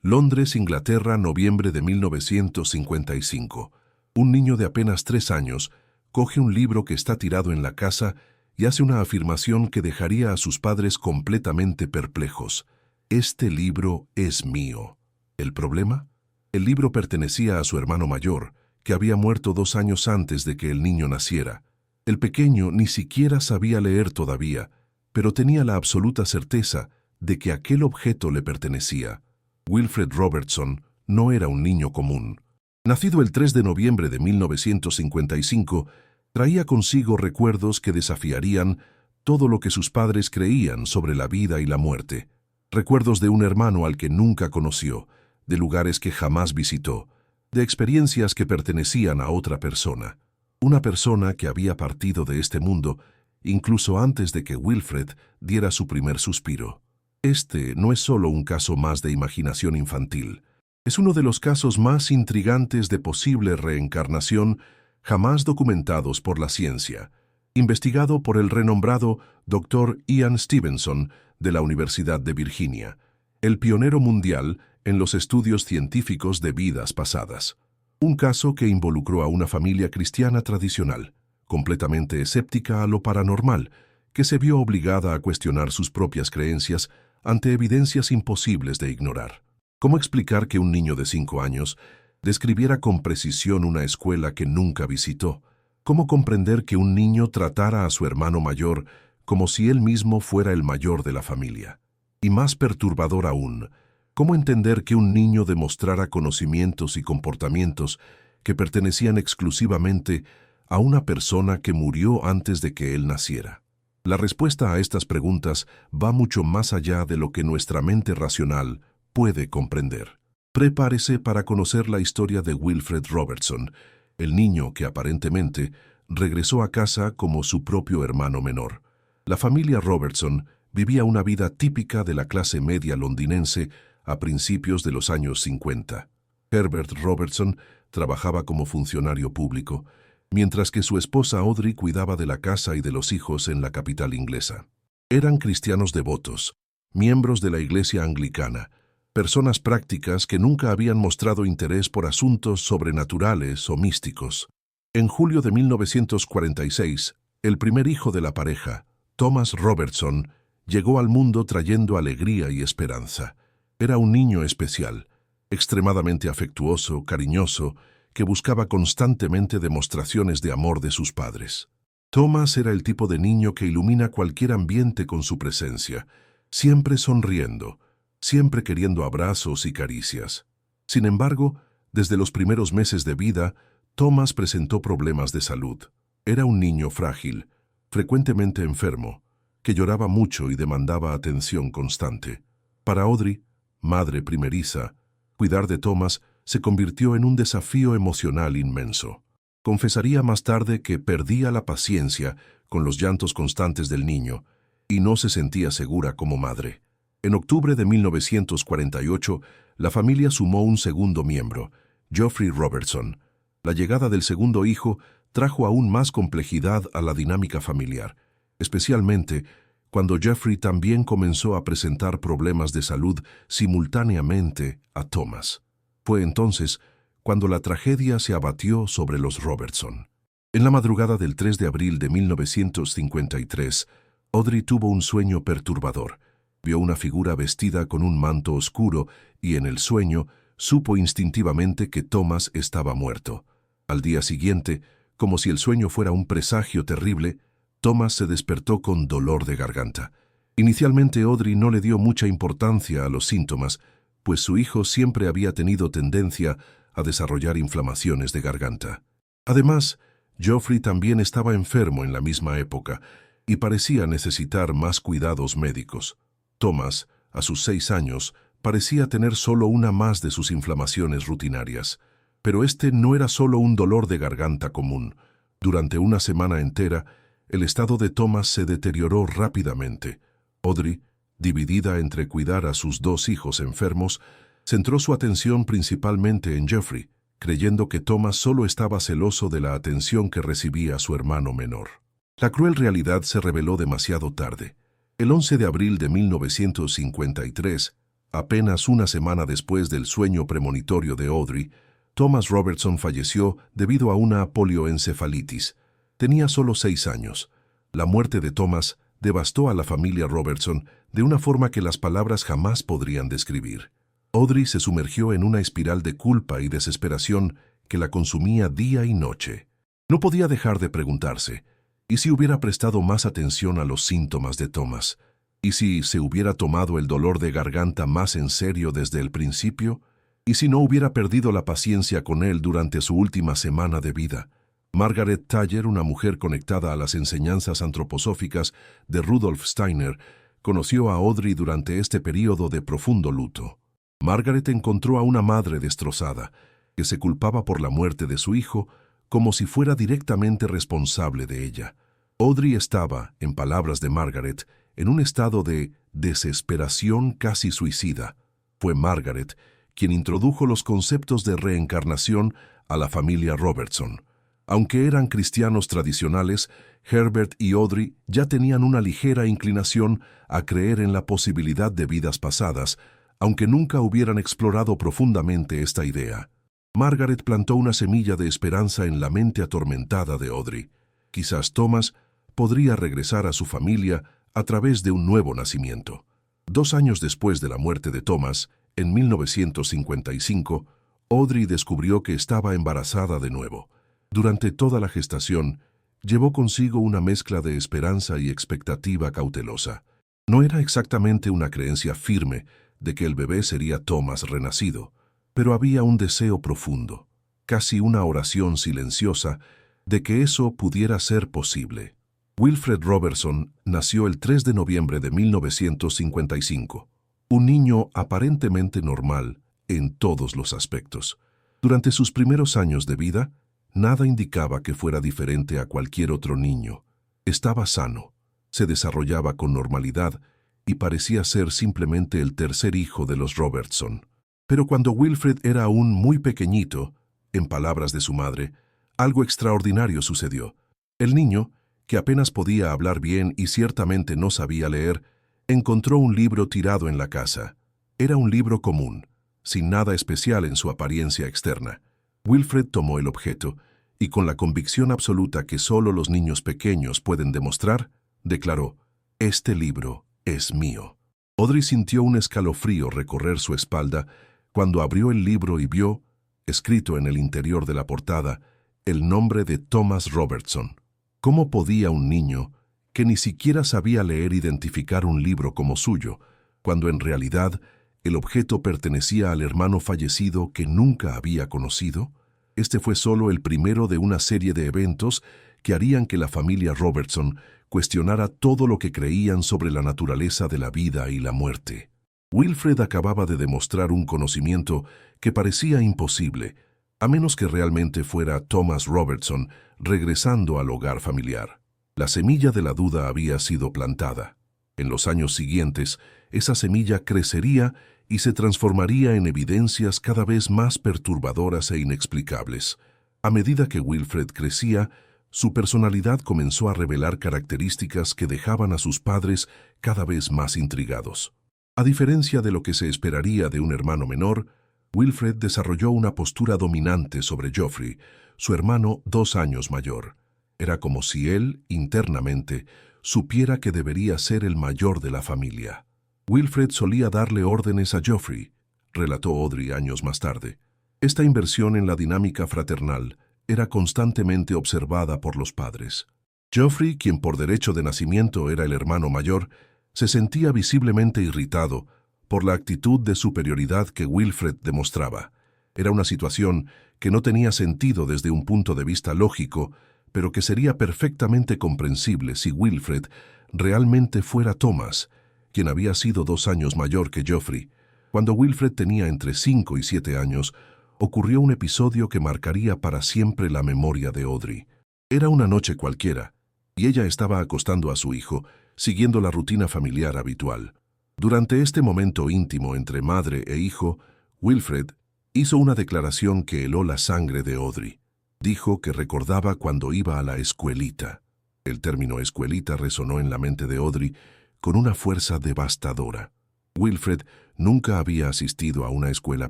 Londres, Inglaterra, noviembre de 1955. Un niño de apenas 3 años coge un libro que está tirado en la casa y hace una afirmación que dejaría a sus padres completamente perplejos. Este libro es mío. ¿El problema? El libro pertenecía a su hermano mayor, que había muerto 2 años antes de que el niño naciera. El pequeño ni siquiera sabía leer todavía, pero tenía la absoluta certeza de que aquel objeto le pertenecía. Wilfred Robertson no era un niño común. Nacido el 3 de noviembre de 1955, traía consigo recuerdos que desafiarían todo lo que sus padres creían sobre la vida y la muerte. Recuerdos de un hermano al que nunca conoció, de lugares que jamás visitó, de experiencias que pertenecían a otra persona. Una persona que había partido de este mundo incluso antes de que Wilfred diera su primer suspiro. Este no es solo un caso más de imaginación infantil. Es uno de los casos más intrigantes de posible reencarnación jamás documentados por la ciencia, investigado por el renombrado Dr. Ian Stevenson de la Universidad de Virginia, el pionero mundial en los estudios científicos de vidas pasadas. Un caso que involucró a una familia cristiana tradicional, completamente escéptica a lo paranormal, que se vio obligada a cuestionar sus propias creencias ante evidencias imposibles de ignorar. ¿Cómo explicar que un niño de 5 años describiera con precisión una escuela que nunca visitó? ¿Cómo comprender que un niño tratara a su hermano mayor como si él mismo fuera el mayor de la familia? Y más perturbador aún, ¿cómo entender que un niño demostrara conocimientos y comportamientos que pertenecían exclusivamente a una persona que murió antes de que él naciera? La respuesta a estas preguntas va mucho más allá de lo que nuestra mente racional puede comprender. Prepárese para conocer la historia de Wilfred Robertson, el niño que aparentemente regresó a casa como su propio hermano menor. La familia Robertson vivía una vida típica de la clase media londinense a principios de los años 50. Herbert Robertson trabajaba como funcionario público, mientras que su esposa Audrey cuidaba de la casa y de los hijos en la capital inglesa. Eran cristianos devotos, miembros de la iglesia anglicana, personas prácticas que nunca habían mostrado interés por asuntos sobrenaturales o místicos. En julio de 1946, el primer hijo de la pareja, Thomas Robertson, llegó al mundo trayendo alegría y esperanza. Era un niño especial, extremadamente afectuoso, cariñoso, que buscaba constantemente demostraciones de amor de sus padres. Thomas era el tipo de niño que ilumina cualquier ambiente con su presencia, siempre sonriendo, siempre queriendo abrazos y caricias. Sin embargo, desde los primeros meses de vida, Thomas presentó problemas de salud. Era un niño frágil, frecuentemente enfermo, que lloraba mucho y demandaba atención constante. Para Audrey, madre primeriza, cuidar de Thomas se convirtió en un desafío emocional inmenso. Confesaría más tarde que perdía la paciencia con los llantos constantes del niño y no se sentía segura como madre. En octubre de 1948, la familia sumó un segundo miembro, Geoffrey Robertson. La llegada del segundo hijo trajo aún más complejidad a la dinámica familiar, especialmente cuando Geoffrey también comenzó a presentar problemas de salud simultáneamente a Thomas. Fue entonces cuando la tragedia se abatió sobre los Robertson. En la madrugada del 3 de abril de 1953, Audrey tuvo un sueño perturbador. Vio una figura vestida con un manto oscuro y en el sueño supo instintivamente que Thomas estaba muerto. Al día siguiente, como si el sueño fuera un presagio terrible, Thomas se despertó con dolor de garganta. Inicialmente Audrey no le dio mucha importancia a los síntomas, pues su hijo siempre había tenido tendencia a desarrollar inflamaciones de garganta. Además, Geoffrey también estaba enfermo en la misma época y parecía necesitar más cuidados médicos. Thomas, a sus 6 años, parecía tener solo una más de sus inflamaciones rutinarias. Pero este no era solo un dolor de garganta común. Durante una semana entera, el estado de Thomas se deterioró rápidamente. Audrey, dividida entre cuidar a sus 2 hijos enfermos, centró su atención principalmente en Geoffrey, creyendo que Thomas solo estaba celoso de la atención que recibía su hermano menor. La cruel realidad se reveló demasiado tarde. El 11 de abril de 1953, Apenas una semana después del sueño premonitorio de Audrey, Thomas Robertson falleció debido a una polioencefalitis. Tenía solo 6 años. La muerte de Thomas devastó a la familia Robertson de una forma que las palabras jamás podrían describir. Audrey se sumergió en una espiral de culpa y desesperación que la consumía día y noche. No podía dejar de preguntarse, ¿y si hubiera prestado más atención a los síntomas de Thomas? ¿Y si se hubiera tomado el dolor de garganta más en serio desde el principio? ¿Y si no hubiera perdido la paciencia con él durante su última semana de vida? Margaret Thayer, una mujer conectada a las enseñanzas antroposóficas de Rudolf Steiner, conoció a Audrey durante este período de profundo luto. Margaret encontró a una madre destrozada, que se culpaba por la muerte de su hijo como si fuera directamente responsable de ella. Audrey estaba, en palabras de Margaret, en un estado de desesperación casi suicida. Fue Margaret quien introdujo los conceptos de reencarnación a la familia Robertson. Aunque eran cristianos tradicionales, Herbert y Audrey ya tenían una ligera inclinación a creer en la posibilidad de vidas pasadas, aunque nunca hubieran explorado profundamente esta idea. Margaret plantó una semilla de esperanza en la mente atormentada de Audrey. Quizás Thomas podría regresar a su familia a través de un nuevo nacimiento. 2 años después de la muerte de Thomas, en 1955, Audrey descubrió que estaba embarazada de nuevo. Durante toda la gestación, llevó consigo una mezcla de esperanza y expectativa cautelosa. No era exactamente una creencia firme de que el bebé sería Thomas renacido, pero había un deseo profundo, casi una oración silenciosa, de que eso pudiera ser posible. Wilfred Robertson nació el 3 de noviembre de 1955, un niño aparentemente normal en todos los aspectos. Durante sus primeros años de vida, nada indicaba que fuera diferente a cualquier otro niño. Estaba sano, se desarrollaba con normalidad y parecía ser simplemente el tercer hijo de los Robertson. Pero cuando Wilfred era aún muy pequeñito, en palabras de su madre, algo extraordinario sucedió. El niño, que apenas podía hablar bien y ciertamente no sabía leer, encontró un libro tirado en la casa. Era un libro común, sin nada especial en su apariencia externa. Wilfred tomó el objeto y, con la convicción absoluta que solo los niños pequeños pueden demostrar, declaró: «Este libro es mío». Audrey sintió un escalofrío recorrer su espalda cuando abrió el libro y vio, escrito en el interior de la portada, el nombre de Thomas Robertson. ¿Cómo podía un niño, que ni siquiera sabía leer, identificar un libro como suyo, cuando en realidad el objeto pertenecía al hermano fallecido que nunca había conocido? Este fue solo el primero de una serie de eventos que harían que la familia Robertson cuestionara todo lo que creían sobre la naturaleza de la vida y la muerte. Wilfred acababa de demostrar un conocimiento que parecía imposible, a menos que realmente fuera Thomas Robertson regresando al hogar familiar. La semilla de la duda había sido plantada. En los años siguientes, esa semilla crecería y se transformaría en evidencias cada vez más perturbadoras e inexplicables. A medida que Wilfred crecía, su personalidad comenzó a revelar características que dejaban a sus padres cada vez más intrigados. A diferencia de lo que se esperaría de un hermano menor, Wilfred desarrolló una postura dominante sobre Geoffrey, su hermano 2 años mayor. Era como si él, internamente, supiera que debería ser el mayor de la familia. Wilfred solía darle órdenes a Geoffrey, relató Audrey años más tarde. Esta inversión en la dinámica fraternal era constantemente observada por los padres. Geoffrey, quien por derecho de nacimiento era el hermano mayor, se sentía visiblemente irritado por la actitud de superioridad que Wilfred demostraba. Era una situación que no tenía sentido desde un punto de vista lógico, pero que sería perfectamente comprensible si Wilfred realmente fuera Thomas, quien había sido 2 años mayor que Geoffrey. Cuando Wilfred tenía entre 5 y 7 años, ocurrió un episodio que marcaría para siempre la memoria de Audrey. Era una noche cualquiera, y ella estaba acostando a su hijo, siguiendo la rutina familiar habitual. Durante este momento íntimo entre madre e hijo, Wilfred hizo una declaración que heló la sangre de Audrey. Dijo que recordaba cuando iba a la escuelita. El término escuelita resonó en la mente de Audrey con una fuerza devastadora. Wilfred nunca había asistido a una escuela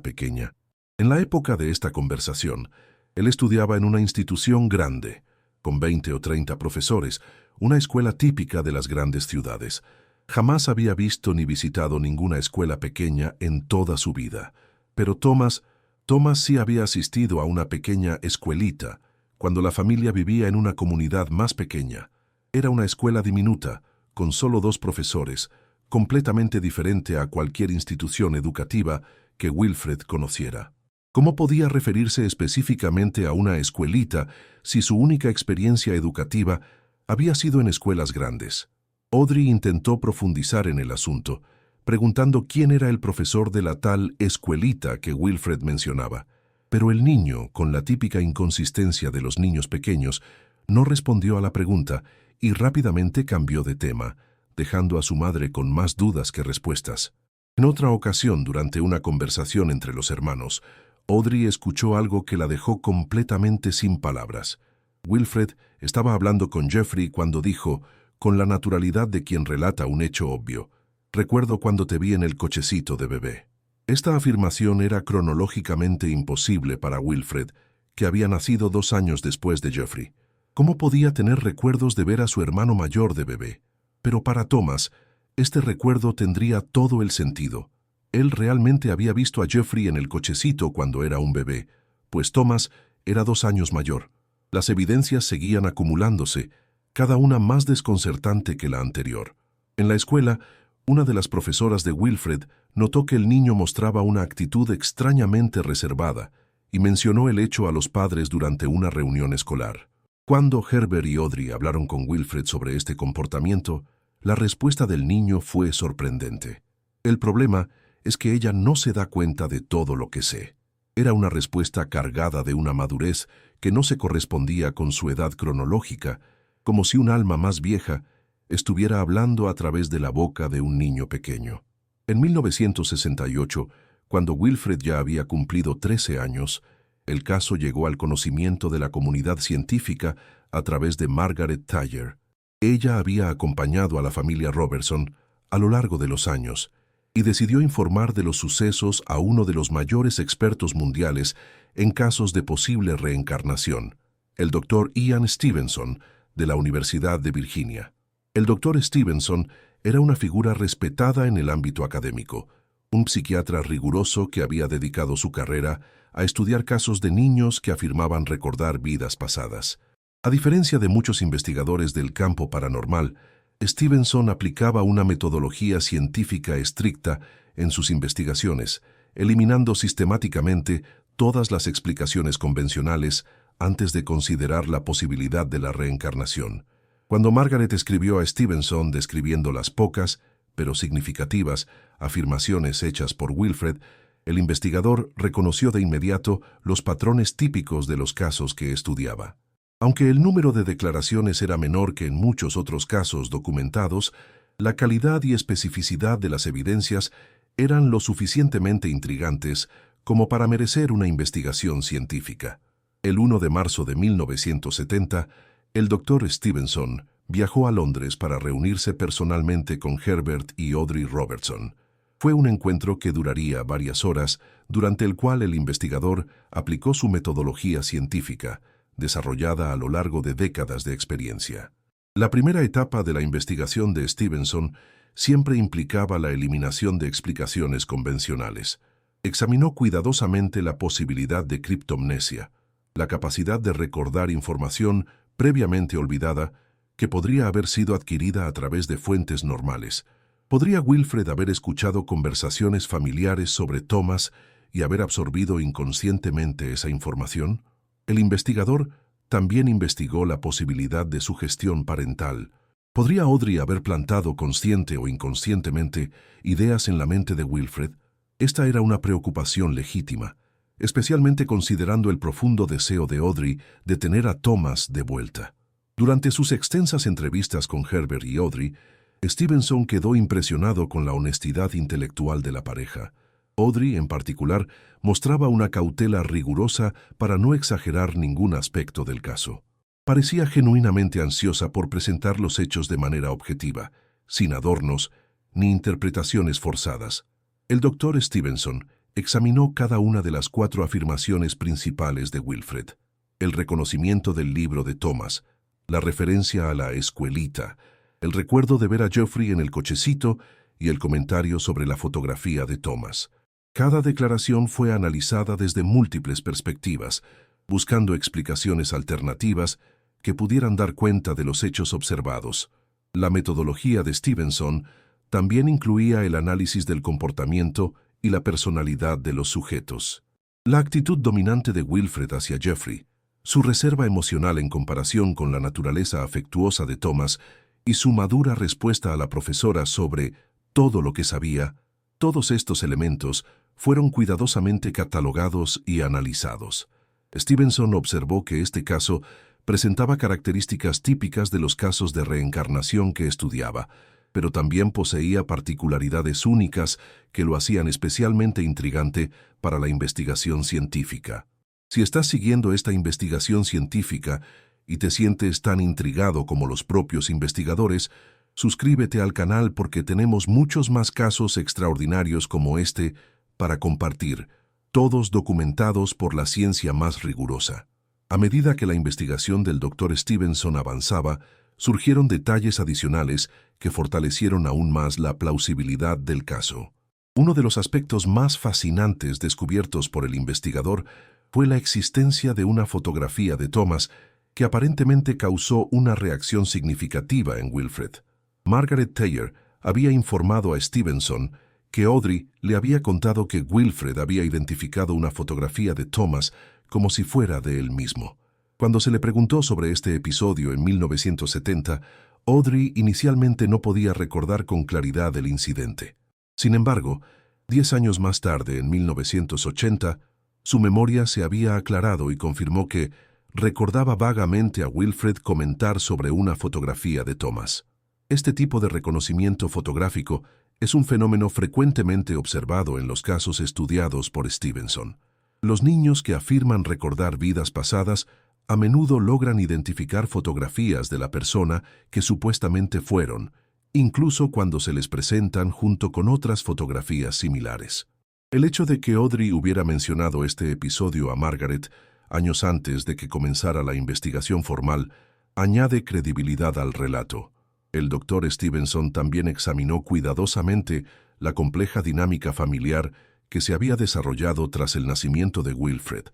pequeña. En la época de esta conversación, él estudiaba en una institución grande, con 20 o 30 profesores, una escuela típica de las grandes ciudades. Jamás había visto ni visitado ninguna escuela pequeña en toda su vida. Pero Thomas sí había asistido a una pequeña escuelita, cuando la familia vivía en una comunidad más pequeña. Era una escuela diminuta, con solo 2 profesores, completamente diferente a cualquier institución educativa que Wilfred conociera. ¿Cómo podía referirse específicamente a una escuelita si su única experiencia educativa había sido en escuelas grandes? Audrey intentó profundizar en el asunto, preguntando quién era el profesor de la tal escuelita que Wilfred mencionaba. Pero el niño, con la típica inconsistencia de los niños pequeños, no respondió a la pregunta y rápidamente cambió de tema, dejando a su madre con más dudas que respuestas. En otra ocasión, durante una conversación entre los hermanos, Audrey escuchó algo que la dejó completamente sin palabras. Wilfred estaba hablando con Jeffrey cuando dijo, con la naturalidad de quien relata un hecho obvio: «Recuerdo cuando te vi en el cochecito de bebé». Esta afirmación era cronológicamente imposible para Wilfred, que había nacido 2 años después de Jeffrey. ¿Cómo podía tener recuerdos de ver a su hermano mayor de bebé? Pero para Thomas, este recuerdo tendría todo el sentido. Él realmente había visto a Jeffrey en el cochecito cuando era un bebé, pues Thomas era 2 años mayor. Las evidencias seguían acumulándose, cada una más desconcertante que la anterior. En la escuela, una de las profesoras de Wilfred notó que el niño mostraba una actitud extrañamente reservada y mencionó el hecho a los padres durante una reunión escolar. Cuando Herbert y Audrey hablaron con Wilfred sobre este comportamiento, la respuesta del niño fue sorprendente. El problema es que ella no se da cuenta de todo lo que sé. Era una respuesta cargada de una madurez que no se correspondía con su edad cronológica, como si un alma más vieja estuviera hablando a través de la boca de un niño pequeño. En 1968, cuando Wilfred ya había cumplido 13 años, el caso llegó al conocimiento de la comunidad científica a través de Margaret Thayer. Ella había acompañado a la familia Robertson a lo largo de los años y decidió informar de los sucesos a uno de los mayores expertos mundiales en casos de posible reencarnación, el Dr. Ian Stevenson, de la Universidad de Virginia. El Dr. Stevenson era una figura respetada en el ámbito académico, un psiquiatra riguroso que había dedicado su carrera a estudiar casos de niños que afirmaban recordar vidas pasadas. A diferencia de muchos investigadores del campo paranormal, Stevenson aplicaba una metodología científica estricta en sus investigaciones, eliminando sistemáticamente todas las explicaciones convencionales antes de considerar la posibilidad de la reencarnación. Cuando Margaret escribió a Stevenson describiendo las pocas, pero significativas, afirmaciones hechas por Wilfred, el investigador reconoció de inmediato los patrones típicos de los casos que estudiaba. Aunque el número de declaraciones era menor que en muchos otros casos documentados, la calidad y especificidad de las evidencias eran lo suficientemente intrigantes como para merecer una investigación científica. El 1 de marzo de 1970, el Dr. Stevenson viajó a Londres para reunirse personalmente con Herbert y Audrey Robertson. Fue un encuentro que duraría varias horas, durante el cual el investigador aplicó su metodología científica, desarrollada a lo largo de décadas de experiencia. La primera etapa de la investigación de Stevenson siempre implicaba la eliminación de explicaciones convencionales. Examinó cuidadosamente la posibilidad de criptomnesia, la capacidad de recordar información previamente olvidada que podría haber sido adquirida a través de fuentes normales. ¿Podría Wilfred haber escuchado conversaciones familiares sobre Thomas y haber absorbido inconscientemente esa información? El investigador también investigó la posibilidad de sugestión parental. ¿Podría Audrey haber plantado consciente o inconscientemente ideas en la mente de Wilfred? Esta era una preocupación legítima, especialmente considerando el profundo deseo de Audrey de tener a Thomas de vuelta. Durante sus extensas entrevistas con Herbert y Audrey, Stevenson quedó impresionado con la honestidad intelectual de la pareja. Audrey, en particular, mostraba una cautela rigurosa para no exagerar ningún aspecto del caso. Parecía genuinamente ansiosa por presentar los hechos de manera objetiva, sin adornos ni interpretaciones forzadas. El doctor Stevenson examinó cada una de las 4 afirmaciones principales de Wilfred: el reconocimiento del libro de Thomas, la referencia a la escuelita, el recuerdo de ver a Geoffrey en el cochecito y el comentario sobre la fotografía de Thomas. Cada declaración fue analizada desde múltiples perspectivas, buscando explicaciones alternativas que pudieran dar cuenta de los hechos observados. La metodología de Stevenson también incluía el análisis del comportamiento y la personalidad de los sujetos. La actitud dominante de Wilfred hacia Geoffrey, su reserva emocional en comparación con la naturaleza afectuosa de Thomas y su madura respuesta a la profesora sobre todo lo que sabía, todos estos elementos fueron cuidadosamente catalogados y analizados. Stevenson observó que este caso presentaba características típicas de los casos de reencarnación que estudiaba, pero también poseía particularidades únicas que lo hacían especialmente intrigante para la investigación científica. Si estás siguiendo esta investigación científica y te sientes tan intrigado como los propios investigadores, suscríbete al canal porque tenemos muchos más casos extraordinarios como este para compartir, todos documentados por la ciencia más rigurosa. A medida que la investigación del Dr. Stevenson avanzaba, surgieron detalles adicionales que fortalecieron aún más la plausibilidad del caso. Uno de los aspectos más fascinantes descubiertos por el investigador fue la existencia de una fotografía de Thomas que aparentemente causó una reacción significativa en Wilfred. Margaret Thayer había informado a Stevenson que Audrey le había contado que Wilfred había identificado una fotografía de Thomas como si fuera de él mismo. Cuando se le preguntó sobre este episodio en 1970, Audrey inicialmente no podía recordar con claridad el incidente. Sin embargo, 10 años más tarde, en 1980, su memoria se había aclarado y confirmó que recordaba vagamente a Wilfred comentar sobre una fotografía de Thomas. Este tipo de reconocimiento fotográfico es un fenómeno frecuentemente observado en los casos estudiados por Stevenson. Los niños que afirman recordar vidas pasadas a menudo logran identificar fotografías de la persona que supuestamente fueron, incluso cuando se les presentan junto con otras fotografías similares. El hecho de que Audrey hubiera mencionado este episodio a Margaret años antes de que comenzara la investigación formal añade credibilidad al relato. El Dr. Stevenson también examinó cuidadosamente la compleja dinámica familiar que se había desarrollado tras el nacimiento de Wilfred.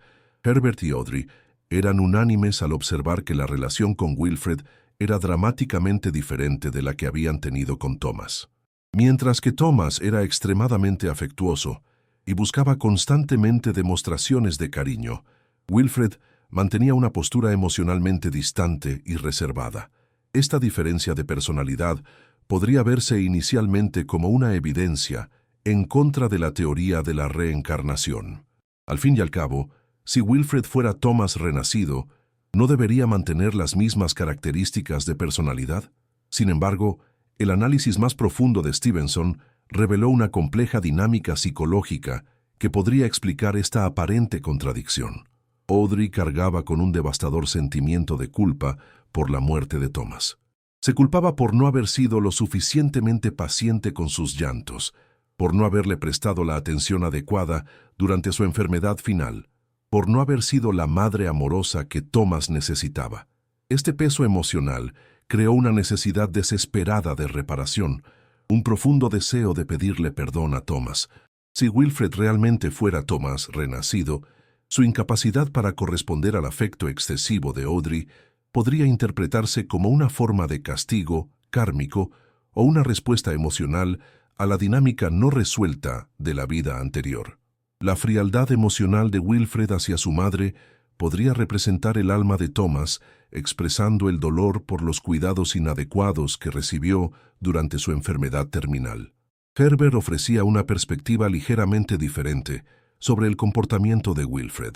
Herbert y Audrey eran unánimes al observar que la relación con Wilfred era dramáticamente diferente de la que habían tenido con Thomas. Mientras que Thomas era extremadamente afectuoso y buscaba constantemente demostraciones de cariño, Wilfred mantenía una postura emocionalmente distante y reservada. Esta diferencia de personalidad podría verse inicialmente como una evidencia en contra de la teoría de la reencarnación. Al fin y al cabo, si Wilfred fuera Thomas renacido, ¿no debería mantener las mismas características de personalidad? Sin embargo, el análisis más profundo de Stevenson reveló una compleja dinámica psicológica que podría explicar esta aparente contradicción. Audrey cargaba con un devastador sentimiento de culpa por la muerte de Thomas. Se culpaba por no haber sido lo suficientemente paciente con sus llantos, por no haberle prestado la atención adecuada durante su enfermedad final, por no haber sido la madre amorosa que Thomas necesitaba. Este peso emocional creó una necesidad desesperada de reparación, un profundo deseo de pedirle perdón a Thomas. Si Wilfred realmente fuera Thomas renacido, su incapacidad para corresponder al afecto excesivo de Audrey podría interpretarse como una forma de castigo kármico o una respuesta emocional a la dinámica no resuelta de la vida anterior. La frialdad emocional de Wilfred hacia su madre podría representar el alma de Thomas, expresando el dolor por los cuidados inadecuados que recibió durante su enfermedad terminal. Herbert ofrecía una perspectiva ligeramente diferente sobre el comportamiento de Wilfred.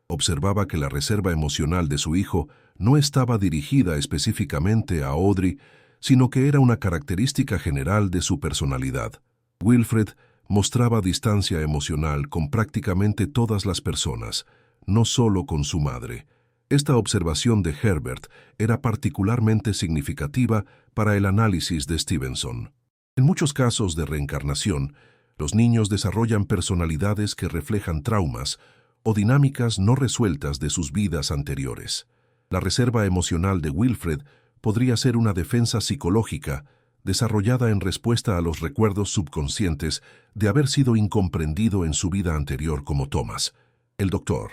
Observaba que la reserva emocional de su hijo no estaba dirigida específicamente a Audrey, sino que era una característica general de su personalidad. Wilfred mostraba distancia emocional con prácticamente todas las personas, no solo con su madre. Esta observación de Herbert era particularmente significativa para el análisis de Stevenson. En muchos casos de reencarnación, Los niños desarrollan personalidades que reflejan traumas o dinámicas no resueltas de sus vidas anteriores. La reserva emocional de Wilfred podría ser una defensa psicológica desarrollada en respuesta a los recuerdos subconscientes de haber sido incomprendido en su vida anterior como Thomas. El doctor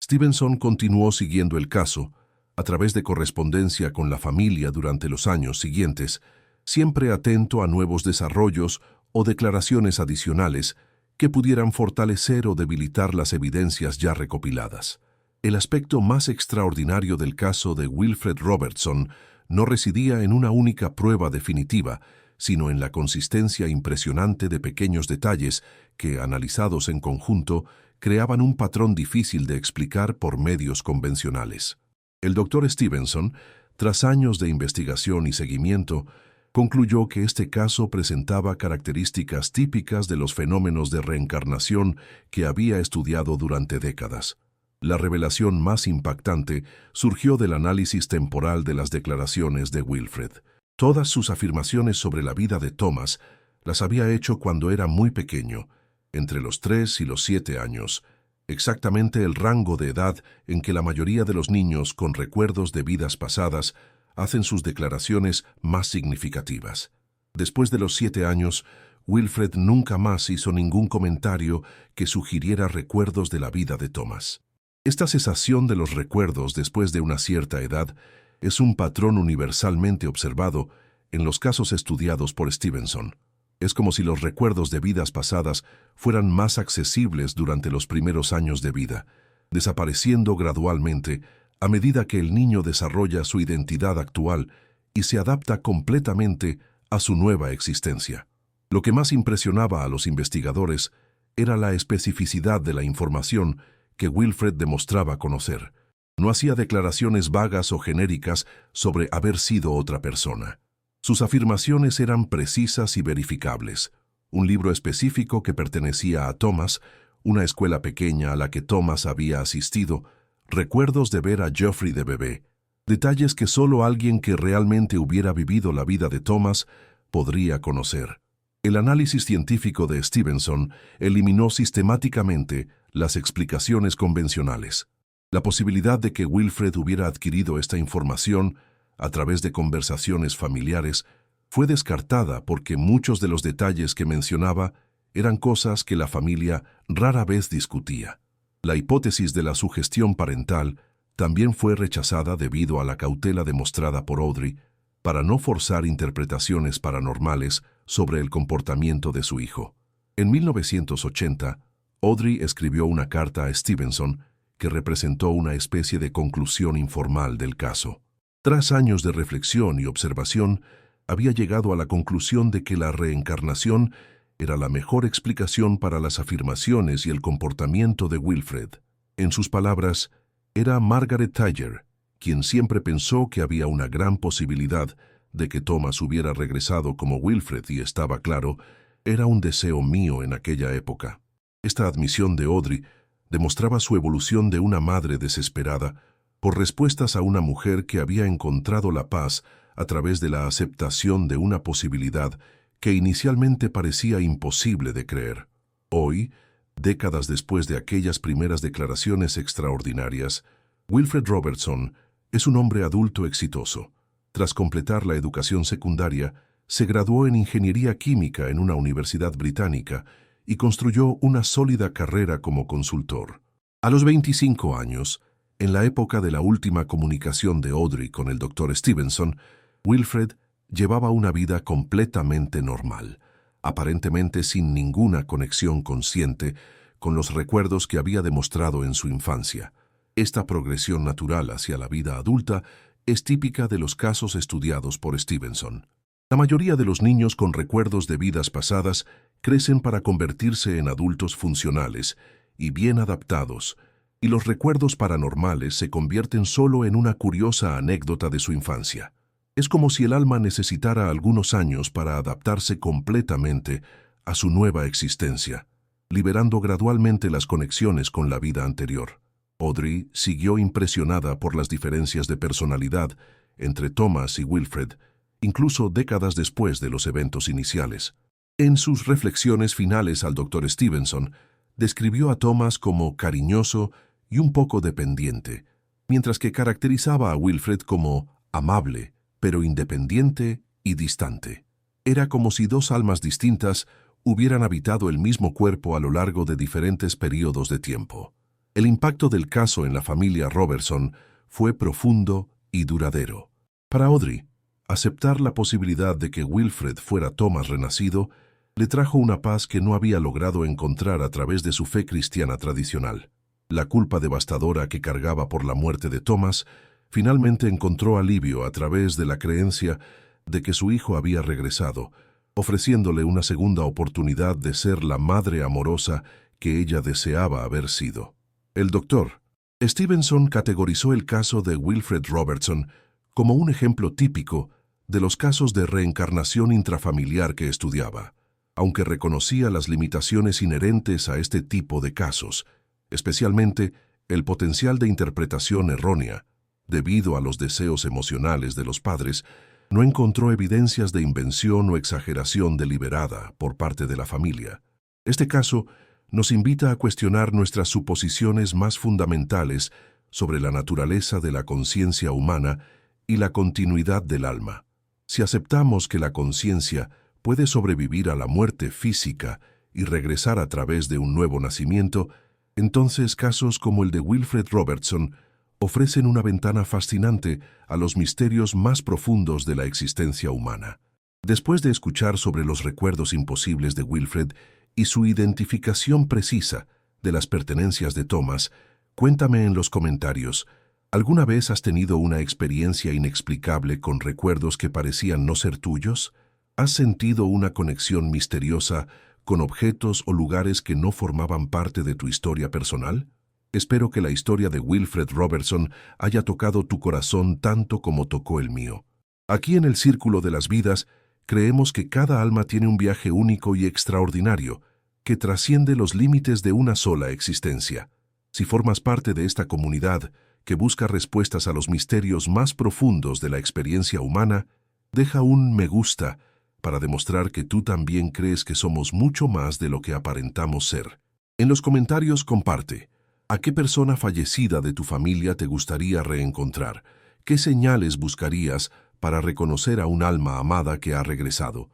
Stevenson continuó siguiendo el caso a través de correspondencia con la familia durante los años siguientes, siempre atento a nuevos desarrollos o declaraciones adicionales que pudieran fortalecer o debilitar las evidencias ya recopiladas. El aspecto más extraordinario del caso de Wilfred Robertson no residía en una única prueba definitiva, sino en la consistencia impresionante de pequeños detalles que, analizados en conjunto, creaban un patrón difícil de explicar por medios convencionales. El doctor Stevenson, tras años de investigación y seguimiento, concluyó que este caso presentaba características típicas de los fenómenos de reencarnación que había estudiado durante décadas. La revelación más impactante surgió del análisis temporal de las declaraciones de Wilfred. Todas sus afirmaciones sobre la vida de Thomas las había hecho cuando era muy pequeño, entre los 3 y los 7 años, exactamente el rango de edad en que la mayoría de los niños con recuerdos de vidas pasadas hacen sus declaraciones más significativas. Después de los 7 años, Wilfred nunca más hizo ningún comentario que sugiriera recuerdos de la vida de Thomas. Esta cesación de los recuerdos después de una cierta edad es un patrón universalmente observado en los casos estudiados por Stevenson. Es como si los recuerdos de vidas pasadas fueran más accesibles durante los primeros años de vida, desapareciendo gradualmente a medida que el niño desarrolla su identidad actual y se adapta completamente a su nueva existencia. Lo que más impresionaba a los investigadores era la especificidad de la información que Wilfred demostraba conocer. No hacía declaraciones vagas o genéricas sobre haber sido otra persona. Sus afirmaciones eran precisas y verificables. Un libro específico que pertenecía a Thomas, una escuela pequeña a la que Thomas había asistido, recuerdos de ver a Geoffrey de bebé, detalles que solo alguien que realmente hubiera vivido la vida de Thomas podría conocer. El análisis científico de Stevenson eliminó sistemáticamente las explicaciones convencionales. La posibilidad de que Wilfred hubiera adquirido esta información a través de conversaciones familiares fue descartada porque muchos de los detalles que mencionaba eran cosas que la familia rara vez discutía. La hipótesis de la sugestión parental también fue rechazada debido a la cautela demostrada por Audrey para no forzar interpretaciones paranormales sobre el comportamiento de su hijo. En 1980, Audrey escribió una carta a Stevenson que representó una especie de conclusión informal del caso. Tras años de reflexión y observación, había llegado a la conclusión de que la reencarnación era la mejor explicación para las afirmaciones y el comportamiento de Wilfred. En sus palabras, era Margaret Thayer, quien siempre pensó que había una gran posibilidad de que Thomas hubiera regresado como Wilfred y estaba claro, era un deseo mío en aquella época. Esta admisión de Audrey demostraba su evolución de una madre desesperada por respuestas a una mujer que había encontrado la paz a través de la aceptación de una posibilidad que inicialmente parecía imposible de creer. Hoy, décadas después de aquellas primeras declaraciones extraordinarias, Wilfred Robertson es un hombre adulto exitoso. Tras completar la educación secundaria, se graduó en ingeniería química en una universidad británica y construyó una sólida carrera como consultor. A los 25 años, en la época de la última comunicación de Audrey con el Dr. Stevenson, Wilfred llevaba una vida completamente normal, aparentemente sin ninguna conexión consciente con los recuerdos que había demostrado en su infancia. Esta progresión natural hacia la vida adulta es típica de los casos estudiados por Stevenson. La mayoría de los niños con recuerdos de vidas pasadas crecen para convertirse en adultos funcionales y bien adaptados, y los recuerdos paranormales se convierten solo en una curiosa anécdota de su infancia. Es como si el alma necesitara algunos años para adaptarse completamente a su nueva existencia, liberando gradualmente las conexiones con la vida anterior. Audrey siguió impresionada por las diferencias de personalidad entre Thomas y Wilfred, incluso décadas después de los eventos iniciales. En sus reflexiones finales al Dr. Stevenson, describió a Thomas como cariñoso y un poco dependiente, mientras que caracterizaba a Wilfred como amable, pero independiente y distante. Era como si dos almas distintas hubieran habitado el mismo cuerpo a lo largo de diferentes periodos de tiempo. El impacto del caso en la familia Robertson fue profundo y duradero. Para Audrey, aceptar la posibilidad de que Wilfred fuera Thomas renacido le trajo una paz que no había logrado encontrar a través de su fe cristiana tradicional. La culpa devastadora que cargaba por la muerte de Thomas finalmente encontró alivio a través de la creencia de que su hijo había regresado, ofreciéndole una segunda oportunidad de ser la madre amorosa que ella deseaba haber sido. El doctor Stevenson categorizó el caso de Wilfred Robertson como un ejemplo típico de los casos de reencarnación intrafamiliar que estudiaba, aunque reconocía las limitaciones inherentes a este tipo de casos, especialmente el potencial de interpretación errónea. Debido a los deseos emocionales de los padres, no encontró evidencias de invención o exageración deliberada por parte de la familia. Este caso nos invita a cuestionar nuestras suposiciones más fundamentales sobre la naturaleza de la conciencia humana y la continuidad del alma. Si aceptamos que la conciencia puede sobrevivir a la muerte física y regresar a través de un nuevo nacimiento, entonces casos como el de Wilfred Robertson ofrecen una ventana fascinante a los misterios más profundos de la existencia humana. Después de escuchar sobre los recuerdos imposibles de Wilfred y su identificación precisa de las pertenencias de Thomas, cuéntame en los comentarios, ¿alguna vez has tenido una experiencia inexplicable con recuerdos que parecían no ser tuyos? ¿Has sentido una conexión misteriosa con objetos o lugares que no formaban parte de tu historia personal? Espero que la historia de Wilfred Robertson haya tocado tu corazón tanto como tocó el mío. Aquí en el Círculo de las Vidas, creemos que cada alma tiene un viaje único y extraordinario que trasciende los límites de una sola existencia. Si formas parte de esta comunidad que busca respuestas a los misterios más profundos de la experiencia humana, deja un me gusta para demostrar que tú también crees que somos mucho más de lo que aparentamos ser. En los comentarios comparte, ¿a qué persona fallecida de tu familia te gustaría reencontrar? ¿Qué señales buscarías para reconocer a un alma amada que ha regresado?